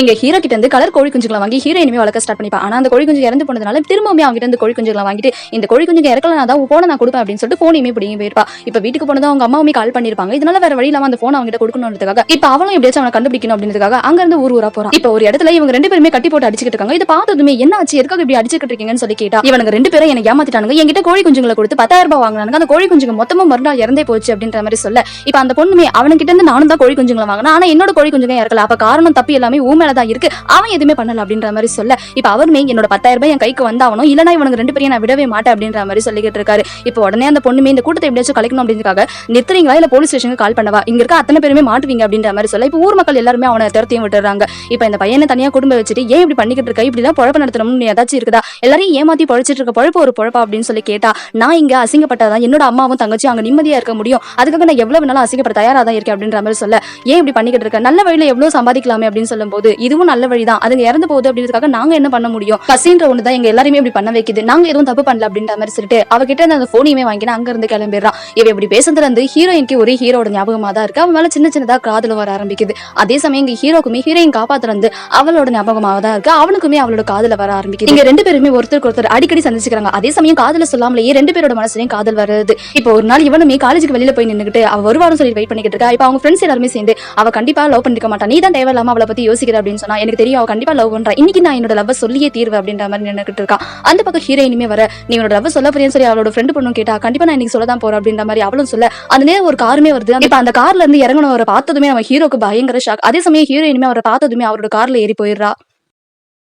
எங்க ஹீரோ கிட்ட இருந்து கலர் கோழி குஞ்சுகளை வாங்கி ஹீரோயினுமே வளர்க்க ஸ்டார்ட் பண்ணிப்பா. ஆனா அந்த கோழி குஞ்சு இறந்து போனதுனால திரும்பவுமே அவங்க கிட்ட இருந்து கோழி குஞ்சுகளை வாங்கிட்டு இந்த கோழி குஞ்சுங்க இறக்கலனா தான் போன நான் கொடுப்பேன் அப்படின்னு சொல்லிட்டு போனையுமே பிடிங்கி போயிருப்பா. இப்ப வீட்டுக்கு போனதும் அவங்க அம்மாவுமே கால் பண்ணிருப்பாங்க. இதனால வேற வழி இல்லாம அந்த போன் அவங்க கிட்ட கொடுக்கணும்ன்றதுக்காக இப்ப அவளும் எப்படியாச்சும் அவனை கண்டுபிடிக்கணும் அப்படின்றதுக்காக அங்க இருந்து ஊரா போறான். இப்ப ஒரு இடத்துல இவங்க ரெண்டு பேருமே கட்டி போட்டு அடிச்சுட்டு இருக்காங்க. இதை பார்த்ததுமே என்ன ஆச்சு, எதுக்காக இப்படி அடிச்சுட்டு இருக்கீங்கன்னு சொல்லி கேட்டா, இவனுங்க ரெண்டு பேரும் என்ன ஏமாத்திட்டானுங்க, என்கிட்ட கோழி குஞ்சுங்களை கொடுத்து 10,000 ரூபாய் வாங்கினாங்க, அந்த கோழி குஞ்சுங்க மொத்தமும் மறுநாள் இறந்தே போச்சு அப்படின்ற மாதிரி சொல்ல, இப்ப அந்த பொண்ணுமே அவனுக்கிட்ட இருந்து நானும் தான் கோழி குஞ்சுங்களை வாங்கினா, ஆனா என்னோட கோழி குஞ்சுங்க இறக்கல, அப்ப காரணம் தப்பு எல்லாமே ஊ மேலதான் இருக்கு, அவன் எதுவுமே பண்ணல அப்படின்ற மாதிரி சொல்ல, இப்ப அவருமே என்னோட 10,000 ரூபாய் என் கைக்கு வந்தாவணும், இல்லனா இவனுக்கு ரெண்டு பேரையும் நான் விடவே மாட்டேன் அப்படின்ற மாதிரி சொல்லிக்கிட்டு இருக்காரு. இப்ப உடனே அந்த பொண்ணுமே இந்த கூட்டத்தை எப்படியாச்சும் கலைக்கணும் அப்படின்றதுக்காக நிறுத்துறீங்களா இல்ல போலீஸ் ஸ்டேஷனுக்கு கால் பண்ணவா, இங்க இருக்க அத்தனை பேருமே மாட்டுவீங்க அப்படின்ற மாதிரி சொல்ல, இப்ப ஊர் மக்கள் எல்லாருமே அவனை துரத்தியும் விட்டுறாங்க. இப்ப இந்த பையனை தனியா குடும்பம் வச்சுட்டு ஏன் இப்படி பண்ணிக்கிட்டு இருக்க, இப்படி எல்லாம் பொழப்பு நடத்தணும்னு ஏதாச்சும் இருக்குதா, எல்லாரையும் ஏமாத்தி பழிச்சிட்டு இருக்க பொழப்பு ஒரு பொழப்பா அப்படின்னு சொல்லி கேட்டா, நான் இங்க அசிங்கப்பட்டாதான் என்னோட அம்மாவும் தங்கச்சியும் அங்க நிம்மதியா இருக்க முடியும், அதுக்காக நான் எவ்வளவு நாளும் அசிங்கப்பட தயாரா தான் இருக்கேன் அப்படின்ற மாதிரி சொல்ல, ஏன் இப்படி பண்ணிக்கிட்டு இருக்க, நல்ல வழியில எவ்வளவு சம்பாதிக்கலாமே அப்படின்னு சொல்லும் போது இதுவும் நல்ல வழிதான், அதுங்க இறந்து போகுது அப்படின்றதுக்காக நாங்க என்ன பண்ண முடியும், பசின்ற ஒண்ணுதான் எங்க எல்லாருமே இப்படி பண்ண வைக்குது, நாங்க எதுவும் தப்பு பண்ணல அப்படின்ற மாதிரி சொல்லிட்டு அவகிட்ட அந்த போனையுமே வாங்கினா அங்க இருந்து கிளம்பிடுறான். இவ இப்படி பேசுறதுல இருந்து ஹீரோயினுக்கு ஒரே ஹீரோட ஞாபகமா தான் இருக்கு, அவன் மேல சின்ன சின்னதா காதல் வர ஆரம்பிக்குது. அதே சமயம் இங்க ஹீரோக்குமே ஹீரோயின் காப்பாத்துல இருந்து அவளோட ஞாபகமாக தான் இருக்கு, அவனுக்குமே அவளோட காதல வர ஆரம்பிக்குது. இங்க ரெண்டு பேருமே ஒருத்தருக்கு ஒருத்தர் அடிக்கடி சந்திச்சுக்கிறாங்க. அதே சமயம் காதல சொல்லாமலேயே ரெண்டு பேரோட மனசுலயும் காதல் வருது. இப்போ ஒரு நாள் இவனுமே காலேஜுக்கு வெளியில போய் நின்னுக்கிட்டு அவ வருவான்னு சொல்லி வெயிட் பண்ணிக்கிட்டு இருக்கா. இப்ப அவங்க ஃப்ரெண்ட்ஸ் எல்லாருமே சேர்ந்து அவ கண்டிப்பா லவ் பண்ணிருக்க மாட்டா, நீ தான் தேவையில்லாம அவளை பத்தி யோசிக்கிற அப்படின்னு சொன்னா, எனக்கு தெரியும் அவ கண்டிப்பா லவ் பண்றா, இன்னைக்கு நான் என்னோட லவ் சொல்லியே தீர்வு அப்படின்ற மாதிரி நின்னுக்கிட்டு இருக்கா. அந்த பக்கம் ஹீரோயினுமே வர, நீ உன்னோட லவ் சொல்ல போறேன்னு சொல்லி அவளோட ஃப்ரெண்ட் பொண்ணும் கேட்டா, கண்டிப்பா நான் இன்னைக்கு சொல்லதான் போறேன் அப்படின்ற மாதிரி அவளும் சொல்ல, அந்த நேரம் ஒரு காருமே வருது. இப்ப அந்த கார்ல இருந்து இறங்கணும் அவரை பார்த்ததுமே நம்ம ஹீரோக்கு பயங்கர ஷாக். அதே சமயம் ஹீரோயினுமே அவரை பார்த்ததுமே அவரோட கார்ல ஏறி போயிடுறா.